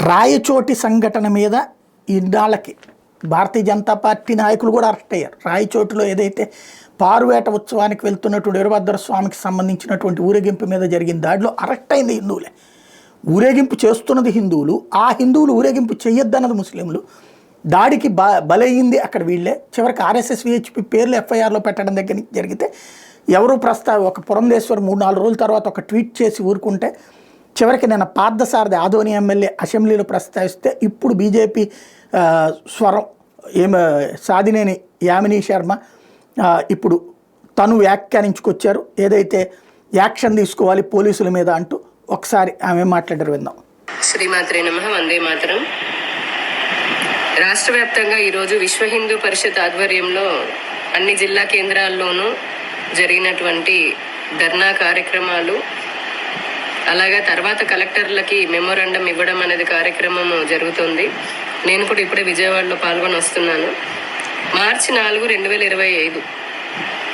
రాయచోటి సంఘటన మీద ఇన్నాళ్ళకి భారతీయ జనతా పార్టీ నాయకులు కూడా అరెస్ట్ అయ్యారు. రాయచోటిలో ఏదైతే పారువేట ఉత్సవానికి వెళ్తున్నటువంటి వీరభద్ర స్వామికి సంబంధించినటువంటి ఊరేగింపు మీద జరిగిన దాడిలో అరెస్ట్ అయింది హిందువులే. ఊరేగింపు చేస్తున్నది హిందువులు, ఆ హిందువులు ఊరేగింపు చేయొద్దన్నది ముస్లింలు. దాడికి బలయ్యింది అక్కడ వీళ్ళే. చివరికి ఆర్ఎస్ఎస్ విహెచ్పి పేర్లు ఎఫ్ఐఆర్లో పెట్టడం దగ్గర నుంచి జరిగితే ఎవరు ఒక పురంధేశ్వర్ 3-4 రోజుల తర్వాత ఒక ట్వీట్ చేసి ఊరుకుంటే చివరికి నేను పార్థసారథి ఆదోని ఎమ్మెల్యే అసెంబ్లీలో ప్రస్తావిస్తే ఇప్పుడు బీజేపీ స్వరం సాధినేని యామినీ శర్మ ఇప్పుడు తను వ్యాఖ్యానించుకొచ్చారు. ఏదైతే యాక్షన్ తీసుకోవాలి పోలీసుల మీద అంటూ ఒకసారి ఆమె మాట్లాడారు, విందాం. శ్రీమాత్రే నమః. వందే మాతరం. రాష్ట్ర వ్యాప్తంగా ఈరోజు విశ్వ హిందూ పరిషత్ ఆధ్వర్యంలో అన్ని జిల్లా కేంద్రాల్లోనూ జరిగినటువంటి ధర్నా కార్యక్రమాలు, అలాగే తర్వాత కలెక్టర్లకి మెమోరాండం ఇవ్వడం అనేది కార్యక్రమం జరుగుతుంది. నేను కూడా ఇప్పుడే విజయవాడలో పాల్గొని వస్తున్నాను. మార్చి 4, 2025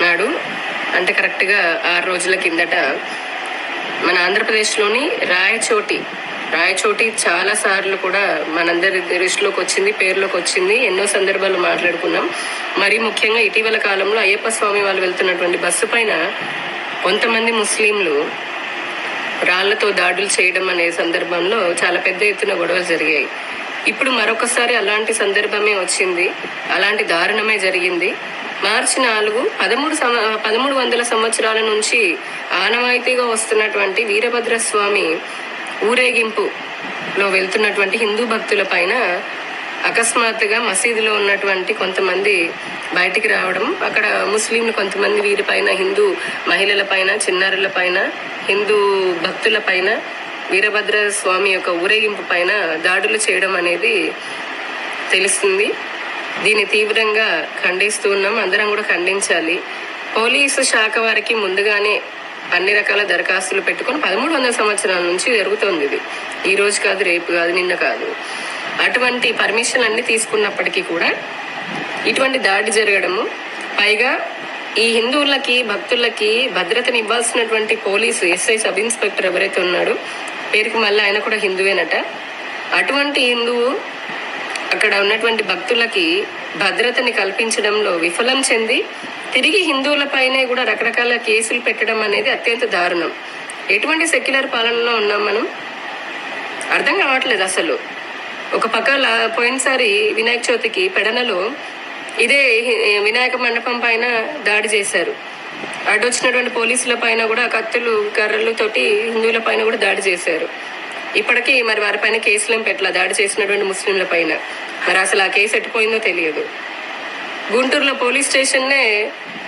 నాడు, అంటే కరెక్ట్గా 6 రోజుల కిందట మన ఆంధ్రప్రదేశ్లోని రాయచోటి చాలా సార్లు కూడా మనందరి దృష్టిలోకి వచ్చింది, పేరులోకి వచ్చింది. ఎన్నో సందర్భాలు మాట్లాడుకున్నాం. మరీ ముఖ్యంగా ఇటీవల కాలంలో అయ్యప్ప స్వామి వాళ్ళు వెళ్తున్నటువంటి బస్సు పైన కొంతమంది ముస్లింలు రాళ్లతో దాడులు చేయడం అనే సందర్భంలో చాలా పెద్ద ఎత్తున గొడవలు జరిగాయి. ఇప్పుడు మరొకసారి అలాంటి సందర్భమే వచ్చింది, అలాంటి దారుణమే జరిగింది. మార్చి 4, 1300 సంవత్సరాల నుంచి ఆనవాయితీగా వస్తున్నటువంటి వీరభద్ర స్వామి ఊరేగింపులో వెళ్తున్నటువంటి హిందూ భక్తుల పైన అకస్మాత్తుగా మసీదులో ఉన్నటువంటి కొంతమంది బయటికి రావడం, అక్కడ ముస్లింలు కొంతమంది వీరిపైన, హిందూ మహిళల పైన, చిన్నారుల పైన, హిందూ భక్తుల పైన, వీరభద్ర స్వామి యొక్క ఊరేగింపు పైన దాడులు చేయడం అనేది తెలుస్తుంది. దీన్ని తీవ్రంగా ఖండిస్తూ ఉన్నాం. అందరం కూడా ఖండించాలి. పోలీసు శాఖ వారికి ముందుగానే అన్ని రకాల దరఖాస్తులు పెట్టుకొని 1300 సంవత్సరాల నుంచి జరుగుతోంది. ఇది ఈ రోజు కాదు, రేపు కాదు, నిన్న కాదు. అటువంటి పర్మిషన్ అన్ని తీసుకున్నప్పటికీ కూడా ఇటువంటి దాడి జరగడము, పైగా ఈ హిందువులకి భక్తులకి భద్రతని ఇవ్వాల్సినటువంటి పోలీసు ఎస్ఐ సబ్ ఇన్స్పెక్టర్ ఎవరైతే ఉన్నాడో, పేరుకి మళ్ళీ ఆయన కూడా హిందువేనట, అటువంటి హిందువు అక్కడ ఉన్నటువంటి భక్తులకి భద్రతని కల్పించడంలో విఫలం చెంది తిరిగి హిందువులపైనే కూడా రకరకాల కేసులు పెట్టడం అనేది అత్యంత దారుణం. ఎటువంటి సెక్యులర్ పాలనలో ఉన్నాం మనం? అర్థం కావట్లేదు అసలు. ఒక పక్క పోయినసారి వినాయక చవితికి పెడనలో ఇదే వినాయక మండపం పైన దాడి చేశారు. అడ్డొచ్చినటువంటి పోలీసుల పైన కూడా కత్తులు, కర్రలతోటి హిందువుల పైన కూడా దాడి చేశారు. ఇప్పటికీ మరి వారిపైన కేసులు ఏం పెట్టాల, దాడి చేసినటువంటి ముస్లింల పైన. మరి అసలు ఆ కేసు ఎట్టిపోయిందో తెలియదు. గుంటూరులో పోలీస్ స్టేషన్నే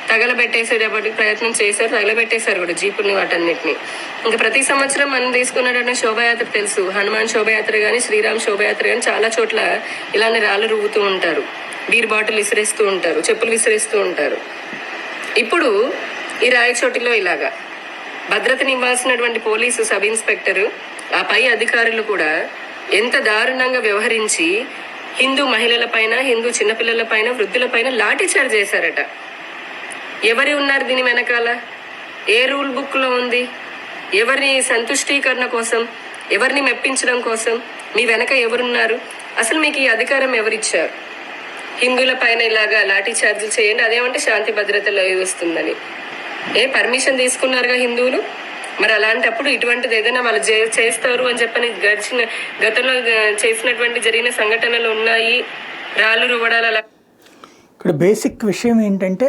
తగలబెట్టేసేటప్పటికి ప్రయత్నం చేశారు, తగలబెట్టేశారు కూడా జీపుల్ని, వాటన్నిటిని. ఇంకా ప్రతి సంవత్సరం మనం తీసుకున్నటువంటి శోభయాత్ర తెలుసు, హనుమాన్ శోభయాత్ర కానీ, శ్రీరామ్ శోభయాత్ర కానీ, చాలా చోట్ల ఇలానే రాళ్ళు రువ్వుతూ ఉంటారు, బీర్ బాటిల్ విసిరేస్తూ ఉంటారు, చెప్పులు విసిరేస్తూ ఉంటారు. ఇప్పుడు ఈ రాయచోటిలో ఇలాగా భద్రతని ఇవ్వాల్సినటువంటి పోలీసు సబ్ ఇన్స్పెక్టరు, ఆ పై అధికారులు కూడా ఎంత దారుణంగా వ్యవహరించి హిందూ మహిళల పైన, హిందూ చిన్నపిల్లల పైన, వృద్ధుల పైన లాఠీ చార్జ్ చేశారట. ఎవరు ఉన్నారు దీని వెనకాల? ఏ రూల్ బుక్లో ఉంది? ఎవరిని సంతుష్టీకరణ కోసం, ఎవరిని మెప్పించడం కోసం మీ వెనక ఎవరున్నారు? అసలు మీకు ఈ అధికారం ఎవరిచ్చారు? హిందువుల పైన ఇలాగా లాఠీ చార్జీలు చేయండి, అదేమంటే శాంతి భద్రతలో వస్తుందని. పర్మిషన్ తీసుకున్నారుగా హిందువులు? మరి అలాంటప్పుడు ఇటువంటిది ఏదైనా వాళ్ళు చేస్తారు అని చెప్పని గతంలో చేసినటువంటి జరిగిన సంఘటనలు ఉన్నాయి, రాళ్ళు రువ్వడాలు. ఇక్కడ బేసిక్ విషయం ఏంటంటే,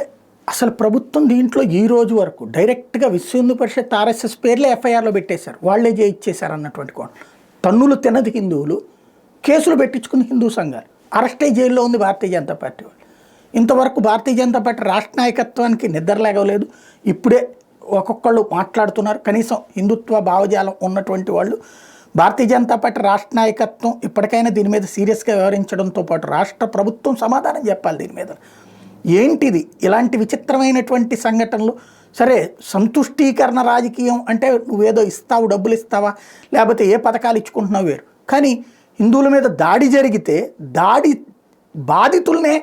అసలు ప్రభుత్వం దీంట్లో ఈ రోజు వరకు డైరెక్ట్గా విశ్వ హిందూ పరిషత్ ఆర్ఎస్ఎస్ పేర్లే ఎఫ్ఐఆర్లో పెట్టేశారు, వాళ్లే చేయించేశారు అన్నటువంటి కోణం. తన్నులు తినది హిందువులు, కేసులు పెట్టించుకుంది హిందూ సంఘాలు, అరెస్ట్ అయ్యి జైల్లో ఉంది భారతీయ జనతా పార్టీ వాళ్ళు. ఇంతవరకు భారతీయ జనతా పార్టీ రాష్ట్ర నాయకత్వానికి నిద్రలేగలేదు. ఇప్పుడే ఒక్కొక్కళ్ళు మాట్లాడుతున్నారు. కనీసం హిందుత్వ భావజాలం ఉన్నటువంటి వాళ్ళు భారతీయ జనతా పార్టీ రాష్ట్ర నాయకత్వం ఇప్పటికైనా దీని మీద సీరియస్గా వ్యవహరించడంతో పాటు రాష్ట్ర ప్రభుత్వం సమాధానం చెప్పాలి దీని మీద. ఏంటిది ఇలాంటి విచిత్రమైనటువంటి సంఘటనలు? సరే, సంతుష్టీకరణ రాజకీయం అంటే నువ్వేదో ఇస్తావు, డబ్బులు ఇస్తావా, లేకపోతే ఏ పథకాలు ఇచ్చుకుంటున్నావు వేరు. కానీ హిందువుల మీద దాడి జరిగితే దాడి బాధితులనే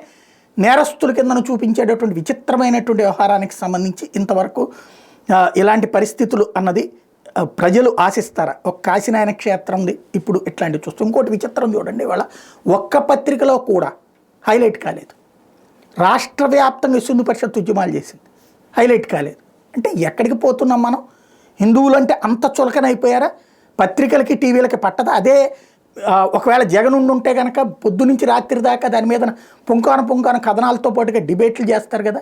నేరస్తుల కిందను చూపించేటటువంటి విచిత్రమైనటువంటి వ్యవహారానికి సంబంధించి ఇంతవరకు ఇలాంటి పరిస్థితులు అన్నది ప్రజలు ఆశిస్తారా? ఒక కాశీనాయన క్షేత్రంది ఇప్పుడు ఇట్లాంటివి చూస్తాం. ఇంకోటి విచిత్రం చూడండి, ఇవాళ ఒక్క పత్రికలో కూడా హైలైట్ కాలేదు. రాష్ట్ర వ్యాప్తంగా హిందూ పరిషత్ ఉద్యమాలు చేసింది, హైలైట్ కాలేదు. అంటే ఎక్కడికి పోతున్నాం మనం? హిందువులు అంటే అంత చులకనైపోయారా? పత్రికలకి టీవీలకి పట్టదా? అదే ఒకవేళ జగన్ ఉంటే కనుక పొద్దు నుంచి రాత్రి దాకా దాని మీద పుంకాన కథనాలతో పాటుగా డిబేట్లు చేస్తారు కదా.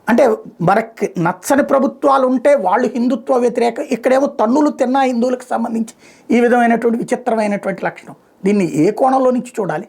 అంటే మనకి నచ్చని ప్రభుత్వాలు ఉంటే వాళ్ళు హిందుత్వ వ్యతిరేక, ఇక్కడేమో తన్నులు తిన్న హిందువులకు సంబంధించి ఈ విధమైనటువంటి విచిత్రమైనటువంటి లక్షణం. దీన్ని ఏ కోణంలో నుంచి చూడాలి?